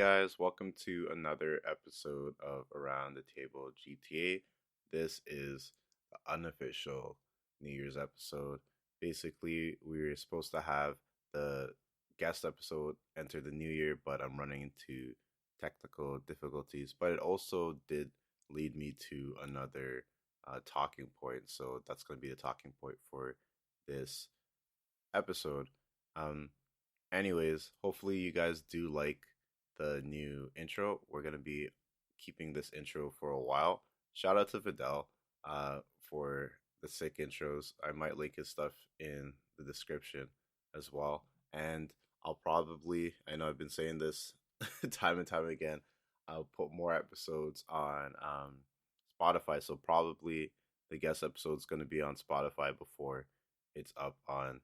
guys, welcome to another episode of Around the Table GTA. This is the unofficial New Year's episode. Basically, we were supposed to have the guest episode enter the new year, but I'm running into technical difficulties. But it also did lead me to another talking point, so that's going to be the talking point for this episode. Um, Anyways, hopefully you guys do like the new intro. We're gonna be keeping this intro for a while. Shout out to Fidel for the sick intros. I might link his stuff in the description as well. And I know I've been saying this time and time again, I'll put more episodes on Spotify. So probably the guest episode's gonna be on Spotify before it's up on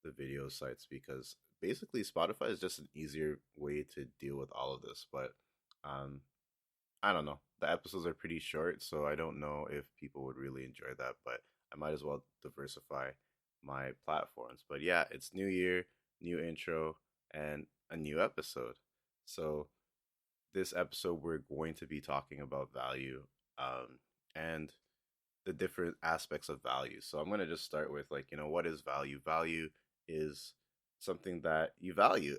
the video sites because basically Spotify is just an easier way to deal with all of this. But um, I don't know. The episodes are pretty short, so I don't know if people would really enjoy that. But I might as well diversify my platforms. But yeah, it's New Year, new intro, and a new episode. So this episode, we're going to be talking about value and the different aspects of value. So I'm going to just start with what is value? Value is something that you value,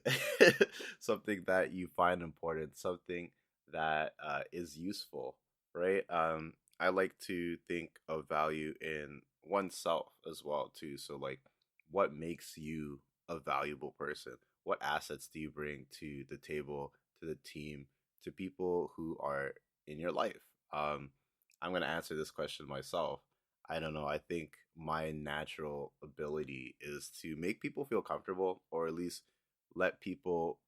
something that you find important, something that is useful, right? I like to think of value in oneself as well too. So like, what makes you a valuable person? What assets do you bring to the table, to the team, to people who are in your life? Um, I'm going to answer this question myself. I don't know. I think my natural ability is to make people feel comfortable or at least let people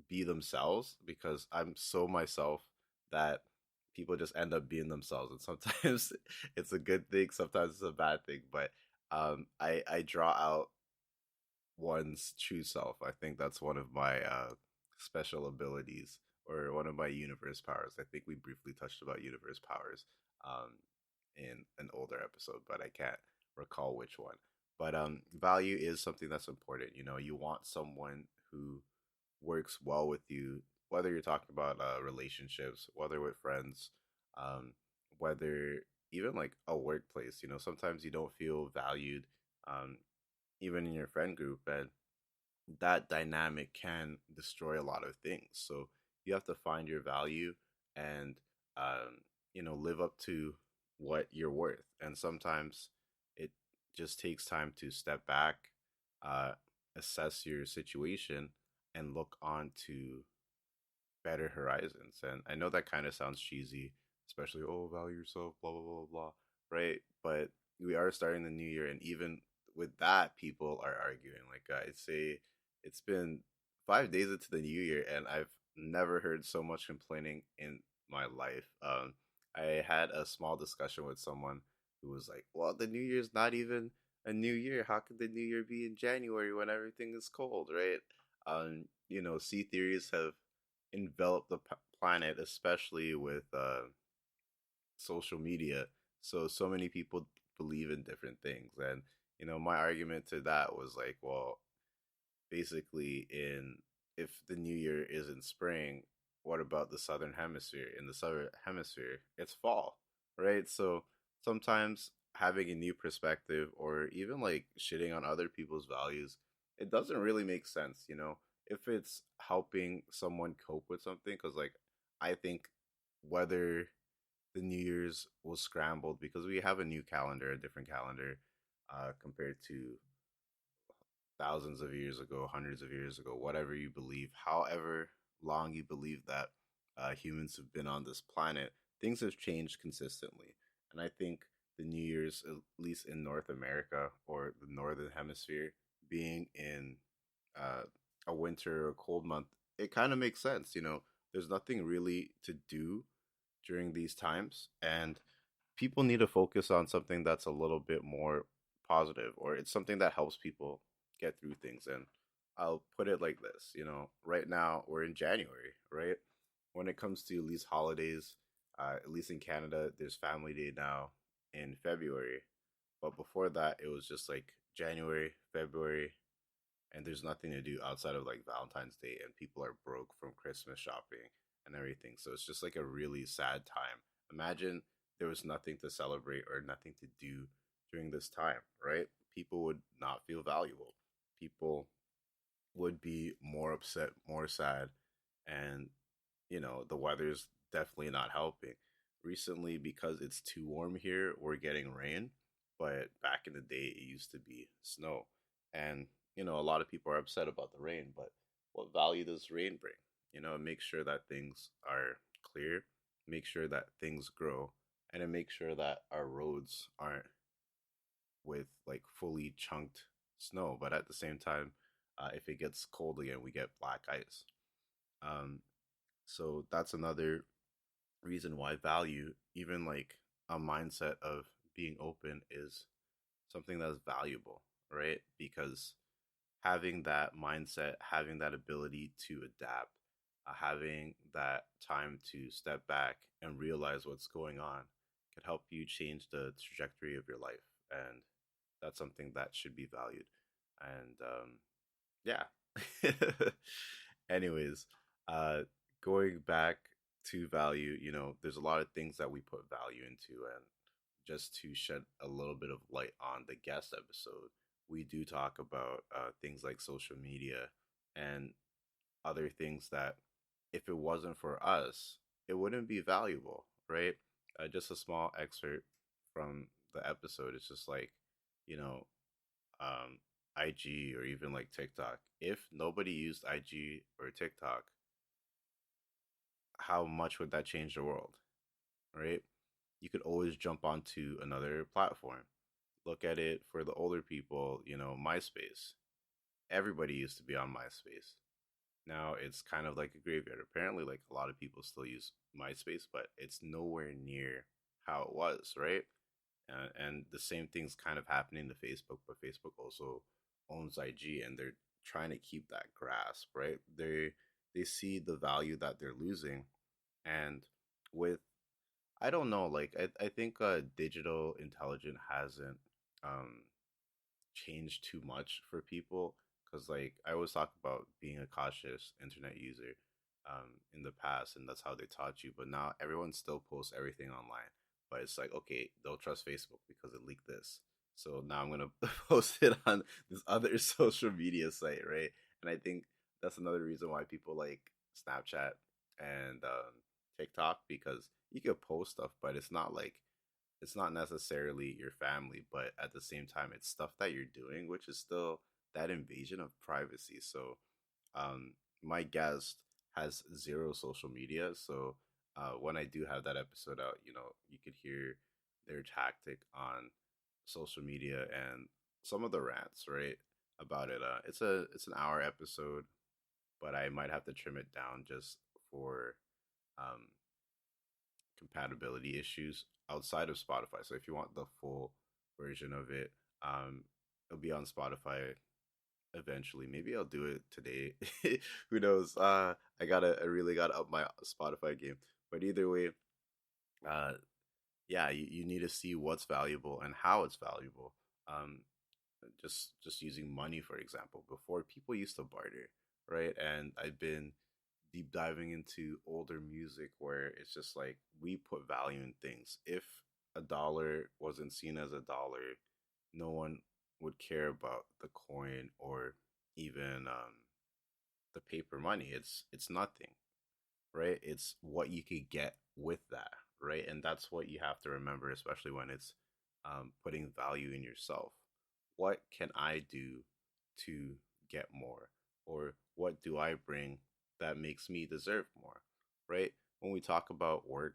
be themselves because I'm so myself that people just end up being themselves. And sometimes it's a good thing, sometimes it's a bad thing. But I draw out one's true self. I think that's one of my special abilities or one of my universe powers. I think we briefly touched about universe powers in an older episode, but I can't recall which one. But value is something that's important. You know, you want someone who works well with you, whether you're talking about relationships, whether with friends, um, whether even like a workplace. You know, sometimes you don't feel valued, um, even in your friend group, and that dynamic can destroy a lot of things. So you have to find your value and live up to what you're worth. And sometimes it just takes time to step back, uh, assess your situation, and look on to better horizons. And I know that kind of sounds cheesy, especially value yourself, blah blah blah blah, right? But we are starting the new year, and even with that, people are arguing. Like I'd say, it's been 5 days into the new year, and I've never heard so much complaining in my life. I had a small discussion with someone who was like, "Well, the new year's not even a new year. How could the new year be in January when everything is cold, right?" Sea theories have enveloped the planet, especially with social media. So many people believe in different things, and my argument to that was like, well, basically, in if the new year is in spring, what about the southern hemisphere? In the southern hemisphere, it's fall, right? So sometimes having a new perspective or even like shitting on other people's values, it doesn't really make sense, if it's helping someone cope with something. Because like, I think whether the New Year's was scrambled because we have a new calendar, a different calendar, compared to thousands of years ago, hundreds of years ago, whatever you believe, however long you believe that humans have been on this planet, things have changed consistently. And I think the New Year's, at least in North America or the Northern Hemisphere, being in uh, a winter or cold month, it kind of makes sense. There's nothing really to do during these times. And people need to focus on something that's a little bit more positive, or it's something that helps people get through things. And I'll put it like this, right now we're in January, right? When it comes to at least holidays, at least in Canada, there's Family Day now in February. But before that, it was just like January, February, and there's nothing to do outside of like Valentine's Day, and people are broke from Christmas shopping and everything. So it's just like a really sad time. Imagine there was nothing to celebrate or nothing to do during this time, right? People would not feel valuable. People would be more upset, more sad, and the weather's definitely not helping. Recently, because it's too warm here, we're getting rain, but back in the day, it used to be snow. And, a lot of people are upset about the rain, but what value does rain bring? It makes sure that things are clear, make sure that things grow, and it makes sure that our roads aren't with like fully chunked snow. But at the same time, if it gets cold again, we get black ice. Um, so that's another reason why value, even like a mindset of being open, is something that's valuable, right? Because having that mindset, having that ability to adapt, having that time to step back and realize what's going on can help you change the trajectory of your life. And that's something that should be valued. And yeah. Anyways, uh, going back to value, there's a lot of things that we put value into, and just to shed a little bit of light on the guest episode, we do talk about things like social media and other things that, if it wasn't for us, it wouldn't be valuable, right? Just a small excerpt from the episode. It's just like, you know, um, IG or even like TikTok. If nobody used IG or TikTok, how much would that change the world, right? You could always jump onto another platform. Look at it for the older people, MySpace. Everybody used to be on MySpace. Now it's kind of like a graveyard. Apparently, like a lot of people still use MySpace, but it's nowhere near how it was, right? And the same thing's kind of happening to Facebook, but Facebook also owns IG, and they're trying to keep that grasp, right? They see the value that they're losing, and with I don't know, like I think digital intelligence hasn't um changed too much for people, because like I always talk about being a cautious internet user in the past, and that's how they taught you. But now everyone still posts everything online. But it's like, okay, they'll trust Facebook because it leaked this. So now I'm gonna post it on this other social media site, right? And I think that's another reason why people like Snapchat and TikTok, because you can post stuff, but it's not necessarily your family, but at the same time, it's stuff that you're doing, which is still that invasion of privacy. So, my guest has zero social media. So, when I do have that episode out, you could hear their tactic on social media and some of the rants, right, about it. It's an hour episode, but I might have to trim it down just for um compatibility issues outside of Spotify. So if you want the full version of it, it'll be on Spotify eventually. Maybe I'll do it today. Who knows? I really gotta up my Spotify game. But either way, uh, yeah, you need to see what's valuable and how it's valuable. Um, just using money for example. Before, people used to barter, right? And I've been deep diving into older music where it's just like we put value in things. If a dollar wasn't seen as a dollar, no one would care about the coin or even the paper money. It's nothing, right? It's what you could get with that, right? And that's what you have to remember, especially when it's putting value in yourself. What can I do to get more? Or what do I bring that makes me deserve more, right? When we talk about work,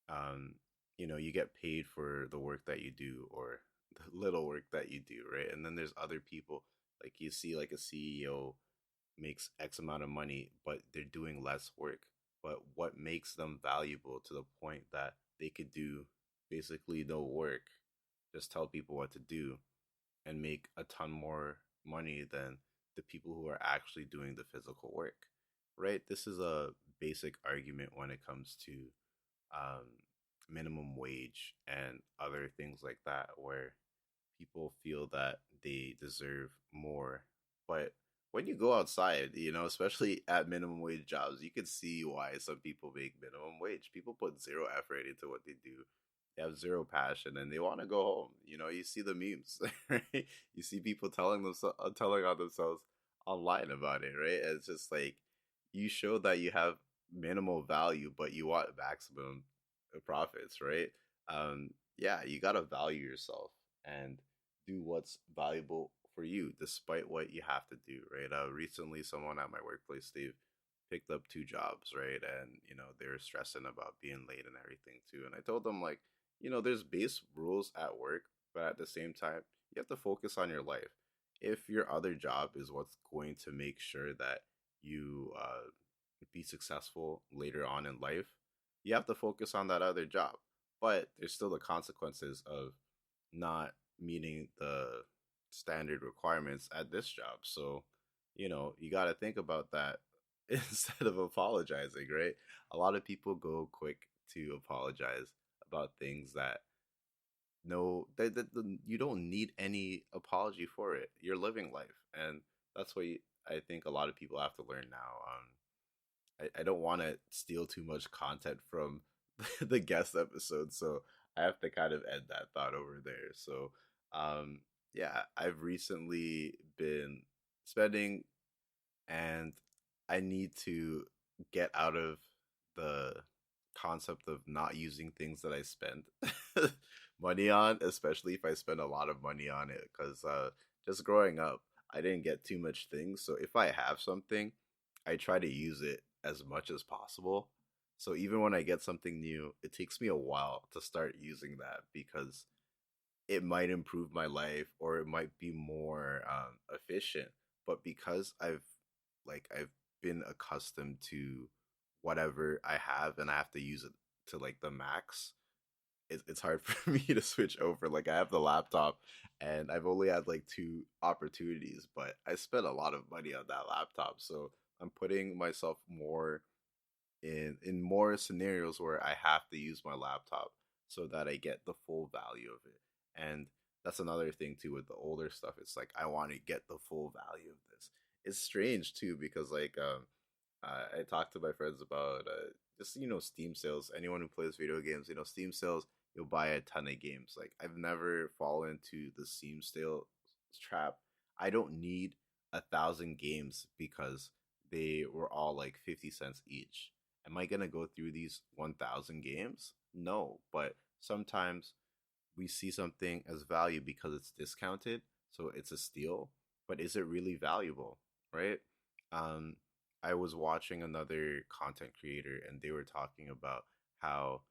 um, you get paid for the work that you do or the little work that you do, right? And then there's other people, like you see, like a CEO makes X amount of money, but they're doing less work. But what makes them valuable to the point that they could do basically no work, just tell people what to do and make a ton more money than the people who are actually doing the physical work, right? This is a basic argument when it comes to um, minimum wage and other things like that, where people feel that they deserve more But when you go outside, especially at minimum wage jobs, you can see why some people make minimum wage. People put zero effort into what they do. They have zero passion and they want to go home. You see the memes, right? You see people telling on themselves online about it, right? And it's just like you show that you have minimal value, but you want maximum profits, right? Yeah, you gotta value yourself and do what's valuable for you, despite what you have to do, right? Recently, someone at my workplace, they've picked up two jobs, right? And they were stressing about being late and everything too. And I told them like, there's base rules at work, but at the same time, you have to focus on your life. If your other job is what's going to make sure that you be successful later on in life, you have to focus on that other job. But there's still the consequences of not meeting the standard requirements at this job. So, you got to think about that instead of apologizing, right? A lot of people go quick to apologize about things that no, you don't need any apology for it. You're living life. And that's what I think a lot of people have to learn now. I don't want to steal too much content from the guest episode, so I have to kind of end that thought over there. So, yeah, I've recently been spending, and I need to get out of the concept of not using things that I spend money on, especially if I spend a lot of money on it. Because just growing up, I didn't get too much things. So if I have something, I try to use it as much as possible. So even when I get something new, it takes me a while to start using that because it might improve my life or it might be more efficient. But because I've been accustomed to whatever I have and I have to use it to like the max, it's hard for me to switch over. Like I have the laptop and I've only had like two opportunities, but I spent a lot of money on that laptop. So I'm putting myself more in more scenarios where I have to use my laptop so that I get the full value of it. And that's another thing too with the older stuff. It's like I want to get the full value of this. It's strange too because like I talked to my friends about just Steam sales. Anyone who plays video games, Steam sales. You'll buy a ton of games. Like I've never fallen into the Steam sale trap. I don't need 1,000 games because they were all like 50 cents each. Am I gonna go through these 1,000 games? No, but sometimes we see something as value because it's discounted, so it's a steal. But is it really valuable, right? Um, I was watching another content creator, and they were talking about how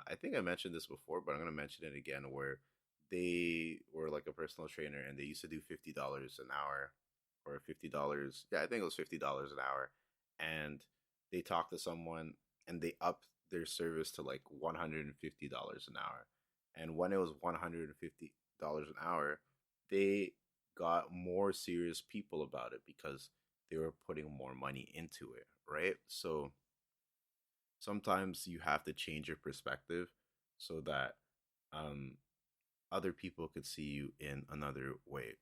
I think I mentioned this before, but I'm gonna mention it again. Where they were like a personal trainer, and they used to do $50 an hour, or $50. Yeah, I think it was $50 an hour, and they talked to someone, and they upped their service to like $150 an hour, and when it was $150 an hour, they got more serious people about it because they were putting more money into it, right? So sometimes you have to change your perspective so that um, other people could see you in another way.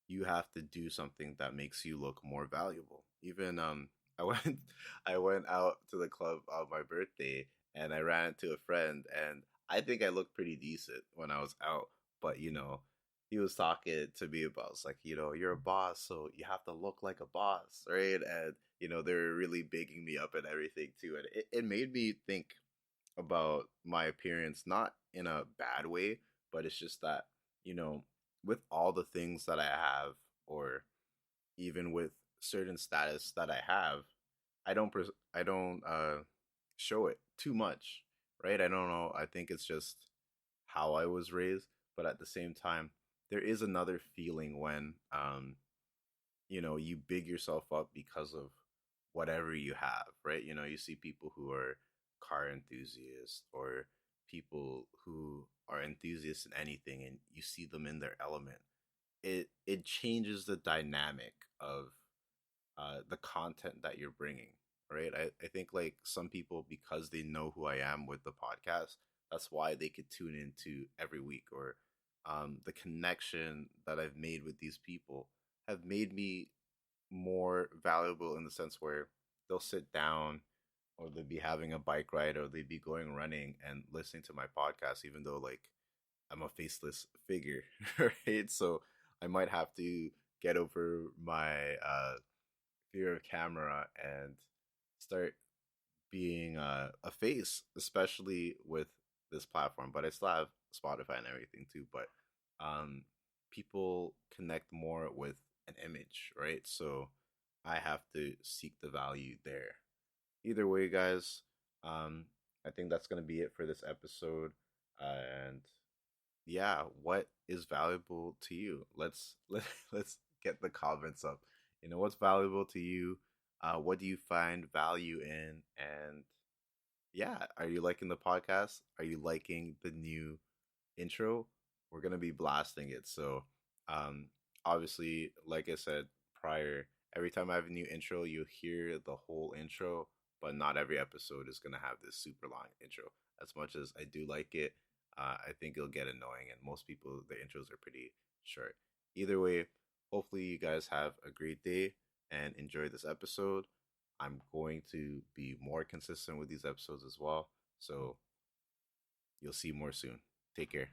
You have to do something that makes you look more valuable. Even I went I went out to the club on my birthday and I ran into a friend and I think I looked pretty decent when I was out, but he was talking to me about it's like, you're a boss, so you have to look like a boss, right? And they're really bigging me up and everything too. And it made me think about my appearance, not in a bad way, but it's just that, you know, with all the things that I have, or even with certain status that I have, I don't show it too much, right? I don't know. I think it's just how I was raised, but at the same time, there is another feeling when you big yourself up because of whatever you have, right? You see people who are car enthusiasts or people who are enthusiasts in anything and you see them in their element. It changes the dynamic of the content that you're bringing, right? I think like some people, because they know who I am with the podcast, that's why they could tune into every week, or the connection that I've made with these people have made me more valuable in the sense where they'll sit down or they'll be having a bike ride or they'd be going running and listening to my podcast, even though like I'm a faceless figure, right? So I might have to get over my fear of camera and start being a face, especially with this platform. But I still have Spotify and everything too. But um, people connect more with an image, right? So I have to seek the value there. Either way, guys, I think that's gonna be it for this episode. And yeah, what is valuable to you? Let's get the comments up. You know, what's valuable to you? What do you find value in? And yeah, are you liking the podcast? Are you liking the new intro? We're gonna be blasting it. So, um, obviously, like I said prior, every time I have a new intro, you hear the whole intro, but not every episode is gonna have this super long intro. As much as I do like it, I think it'll get annoying, and most people the intros are pretty short. Either way, hopefully you guys have a great day and enjoy this episode. I'm going to be more consistent with these episodes as well. So you'll see more soon. Take care.